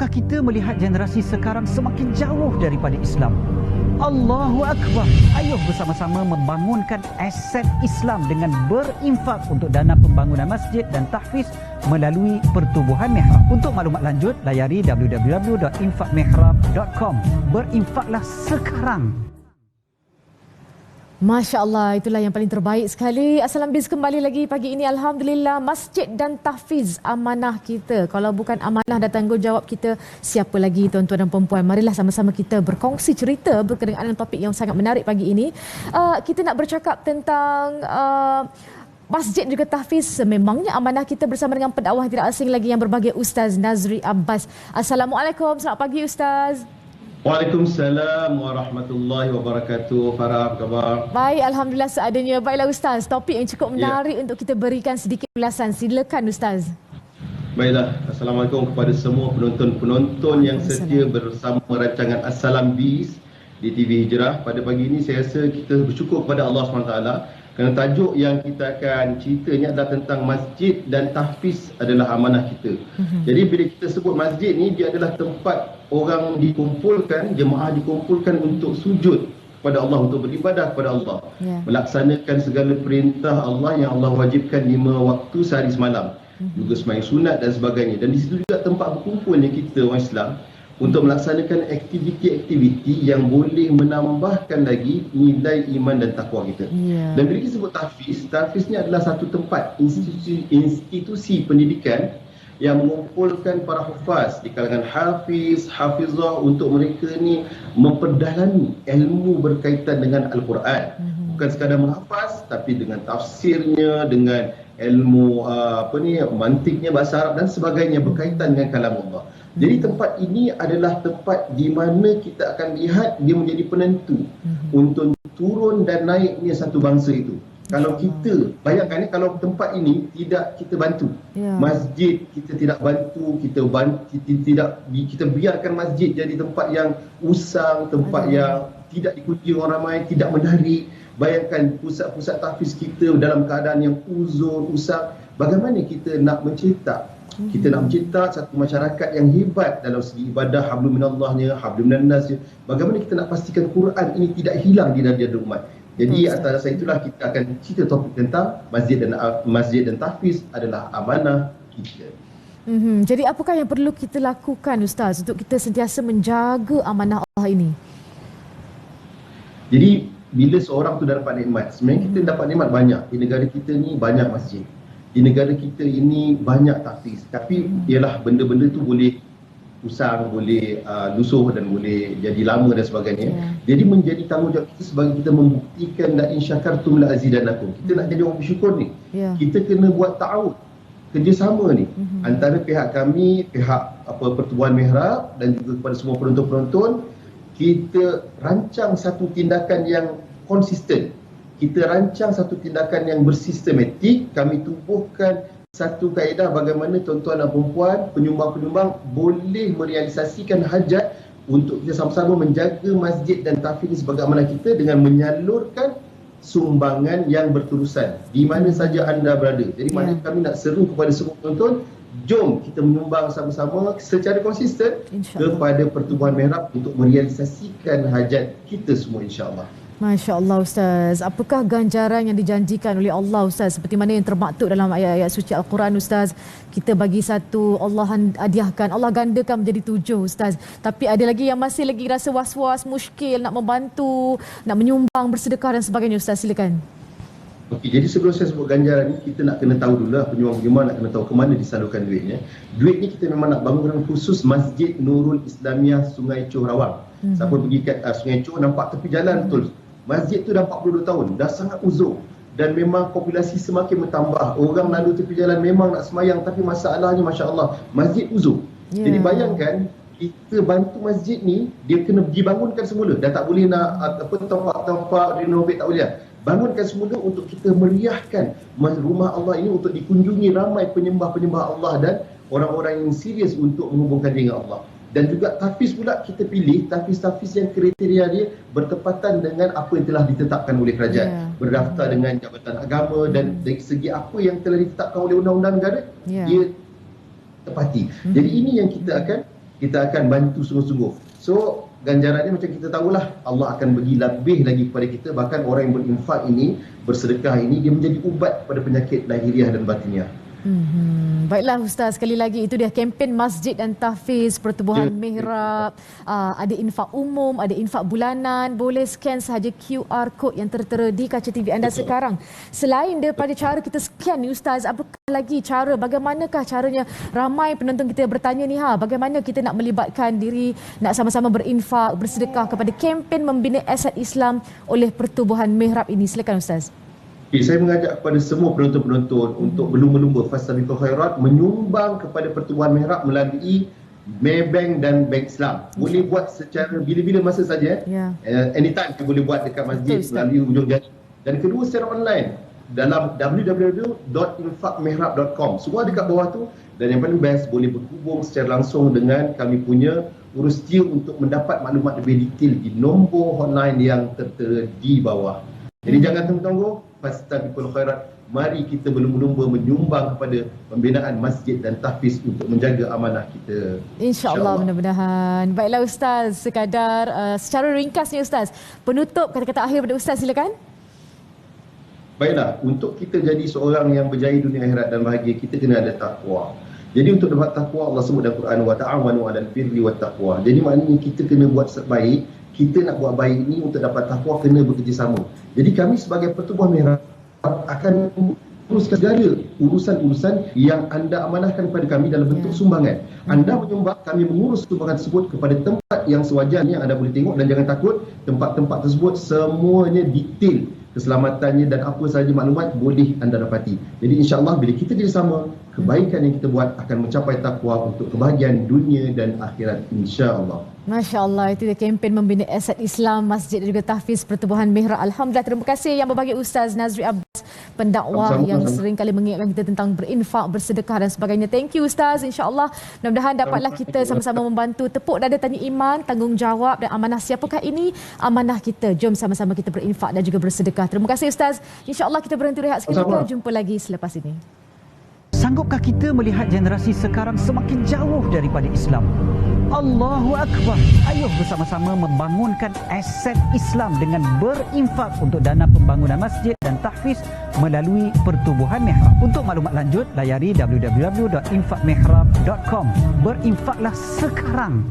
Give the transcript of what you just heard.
Apakah kita melihat generasi sekarang semakin jauh daripada Islam? Allahu Akbar. Ayuh bersama-sama membangunkan aset Islam dengan berinfak untuk dana pembangunan masjid dan tahfiz melalui Pertubuhan Mihrab. Untuk maklumat lanjut, layari www.infakmihrab.com. Berinfaklah sekarang. Masya Allah, itulah yang paling terbaik sekali. Assalamualaikum, kembali lagi pagi ini. Alhamdulillah, masjid dan tahfiz amanah kita. Kalau bukan amanah dan tanggungjawab kita, siapa lagi tuan-tuan dan perempuan? Marilah sama-sama kita berkongsi cerita berkenaan dengan topik yang sangat menarik pagi ini. Kita nak bercakap tentang masjid juga tahfiz. Memangnya amanah kita bersama dengan pendakwah tidak asing lagi yang berbahagia, Ustaz Nazri Abbas. Assalamualaikum, selamat pagi Ustaz. Waalaikumsalam warahmatullahi wabarakatuh. Farah, apa khabar? Baik, Alhamdulillah seadanya. Baiklah Ustaz, topik yang cukup menarik untuk kita berikan sedikit ulasan. Silakan Ustaz. Baiklah, Assalamualaikum kepada semua penonton-penonton yang setia bersama rancangan Assalam Bis di TV Hijrah. Pada pagi ini saya rasa kita bersyukur kepada Allah SWT kerana tajuk yang kita akan cerita ni adalah tentang masjid dan tahfiz adalah amanah kita. Jadi bila kita sebut masjid ni, dia adalah tempat orang dikumpulkan, jemaah dikumpulkan untuk sujud kepada Allah, untuk beribadah kepada Allah, melaksanakan segala perintah Allah yang Allah wajibkan 5 waktu sehari semalam, juga sembahyang sunat dan sebagainya. Dan di situ juga tempat berkumpulnya kita orang Islam untuk melaksanakan aktiviti-aktiviti yang boleh menambahkan lagi nilai iman dan takwa kita. Dan bila kita sebut tahfiz ni adalah satu tempat, institusi pendidikan yang mengumpulkan para hufaz di kalangan hafiz, hafizah untuk mereka ni memperdalami ilmu berkaitan dengan Al-Quran. Bukan sekadar menghafaz, tapi dengan tafsirnya, dengan ilmu mantiknya, bahasa Arab dan sebagainya berkaitan dengan kalam Allah. Jadi tempat ini adalah tempat di mana kita akan lihat dia menjadi penentu untuk turun dan naiknya satu bangsa itu. Kalau kita bayangkan kalau tempat ini tidak kita bantu, masjid kita tidak bantu, kita biarkan masjid jadi tempat yang usang, tempat yang tidak dikunjungi orang ramai, tidak menarik. Bayangkan pusat-pusat tahfiz kita dalam keadaan yang uzur, usang. Bagaimana kita nak mencetak? Kita nak mencipta satu masyarakat yang hebat dalam segi ibadah, hablum minallahnya, hablum minannasnya. Bagaimana kita nak pastikan Quran ini tidak hilang di dalam umat. Jadi atas dasar itulah kita akan cerita topik tentang masjid dan tahfiz adalah amanah kita. Jadi apakah yang perlu kita lakukan Ustaz untuk kita sentiasa menjaga amanah Allah ini? Jadi bila seorang tu dah dapat nikmat, sebenarnya kita dapat nikmat banyak. Di negara kita ni banyak masjid. Di negara kita ini banyak tahfiz, tapi ialah benda-benda tu boleh usang, boleh lusuh dan boleh jadi lama dan sebagainya. Jadi menjadi tanggungjawab kita sebagai kita membuktikan la in syakartum la azidannakum. Kita nak jadi orang bersyukur ni. Kita kena buat ta'awud, kerjasama ni antara pihak kami, pihak Pertubuhan Mihrab dan juga kepada semua penonton-penonton. Kita rancang satu tindakan yang konsisten. Kita rancang satu tindakan yang bersistematik. Kami tubuhkan satu kaedah bagaimana tuan-tuan dan perempuan, penyumbang-penyumbang boleh merealisasikan hajat untuk kita sama-sama menjaga masjid dan tahfiz sebagai amanah kita dengan menyalurkan sumbangan yang berterusan di mana saja anda berada. Jadi mana kami nak seru kepada semua penonton, jom kita menyumbang sama-sama secara konsisten kepada Pertubuhan Mihrab untuk merealisasikan hajat kita semua, insya-Allah. Masya Allah Ustaz. Apakah ganjaran yang dijanjikan oleh Allah Ustaz? Seperti mana yang termaktub dalam ayat-ayat suci Al-Quran Ustaz. Kita bagi satu, Allah hadiahkan, Allah gandakan menjadi 7 Ustaz. Tapi ada lagi yang masih lagi rasa was-was, muskil, nak membantu, nak menyumbang, bersedekah dan sebagainya Ustaz. Silakan. Okey, jadi sebelum saya sebut ganjaran ni, kita nak kena tahu dulu lah, penyumbang-penyumbang nak kena tahu ke mana disalurkan duitnya. Duit ni kita memang nak bangunkan khusus Masjid Nurul Islamiah Sungai Choh Rawang. Siapa pergi kat Sungai Choh nampak tepi jalan betul. Masjid tu dah 42 tahun, dah sangat uzur dan memang populasi semakin bertambah. Orang lalu tepi jalan memang nak semayang, tapi masalahnya masya-Allah, masjid uzur. Jadi bayangkan kita bantu masjid ni, dia kena dibangunkan semula. Dah tak boleh nak tempat-tempat renovate, tak boleh. Bangunkan semula untuk kita meriahkan rumah Allah ini untuk dikunjungi ramai penyembah-penyembah Allah dan orang-orang yang serius untuk menghubungkan diri dengan Allah. Dan juga tahfiz pula kita pilih tahfiz-tahfiz yang kriteria dia bertepatan dengan apa yang telah ditetapkan oleh kerajaan, berdaftar dengan Jabatan Agama dan dari segi apa yang telah ditetapkan oleh undang-undang negara, dia tepati. Jadi ini yang kita akan kita akan bantu sungguh-sungguh. So ganjarannya macam kita tahulah, Allah akan bagi lebih lagi kepada kita. Bahkan orang yang berinfak ini, bersedekah ini, dia menjadi ubat pada penyakit lahiriah dan batiniah. Baiklah Ustaz, sekali lagi itu dia kempen Masjid dan Tahfiz Pertubuhan Mihrab. Ada infak umum, ada infak bulanan. Boleh scan sahaja QR code yang tertera di kaca TV anda sekarang. Selain daripada cara kita scan ni Ustaz, apakah lagi cara, bagaimanakah caranya? Ramai penonton kita bertanya ni, bagaimana kita nak melibatkan diri, nak sama-sama berinfak, bersedekah kepada kempen membina aset Islam oleh Pertubuhan Mihrab ini. Silakan Ustaz. Okay, saya mengajak kepada semua penonton-penonton untuk berlumba-lumba fastabiqul khairat, menyumbang kepada Pertubuhan Mihrab melalui Maybank dan Bank Islam. Boleh buat secara bila-bila masa saja. Anytime kita boleh buat dekat masjid melalui ujung jari. Dan kedua secara online dalam www.infakmihrab.com. Semua dekat bawah tu. Dan yang paling best, boleh berhubung secara langsung dengan kami punya urustia untuk mendapat maklumat lebih detail di nombor hotline yang tertera di bawah. Jadi jangan tunggu-tunggu, fastabiqul khairat. Mari kita berlumba-lumba menyumbang kepada pembinaan masjid dan tahfiz untuk menjaga amanah kita. InsyaAllah, mudah-mudahan. Baiklah Ustaz, sekadar secara ringkasnya Ustaz, penutup kata-kata akhir pada Ustaz, silakan. Baiklah, untuk kita jadi seorang yang berjaya dunia akhirat dan bahagia, kita kena ada takwa. Jadi untuk dapat takwa, Allah sebut dalam Quran, wa ta'awanu 'alal birri wat taqwa. Jadi maknanya kita kena buat baik. Kita nak buat baik ni untuk dapat takwa, kena bekerjasama. Jadi kami sebagai Pertubuhan Mihrab akan uruskan segala urusan-urusan yang anda amanahkan kepada kami dalam bentuk sumbangan. Anda menyumbang, kami mengurus sumbangan tersebut kepada tempat yang sewajarnya yang anda boleh tengok, dan jangan takut, tempat-tempat tersebut semuanya detail keselamatannya dan apa sahaja maklumat boleh anda dapati. Jadi insya-Allah bila kita bersama, kebaikan yang kita buat akan mencapai takwa untuk kebahagiaan dunia dan akhirat, insya-Allah. Masya-Allah, itu dia kempen membina aset Islam, masjid dan juga tahfiz Pertubuhan Mihrab. Alhamdulillah, terima kasih yang berbagi Ustaz Nazri Abbas, pendakwah yang sering kali mengingatkan kita tentang berinfak, bersedekah dan sebagainya. Thank you Ustaz. Insya-Allah mudah-mudahan dapatlah kita sama-sama membantu tepuk dada tanya iman, tanggungjawab dan amanah. Siapakah ini? Amanah kita. Jom sama-sama kita berinfak dan juga bersedekah. Terima kasih Ustaz. Insya-Allah kita berhenti rehat seketika. Jumpa lagi selepas ini. Sanggupkah kita melihat generasi sekarang semakin jauh daripada Islam? Allahu Akbar. Ayuh bersama-sama membangunkan aset Islam dengan berinfak untuk dana pembangunan masjid dan tahfiz melalui Pertubuhan Mihrab. Untuk maklumat lanjut, layari www.infakmihrab.com. Berinfaklah sekarang.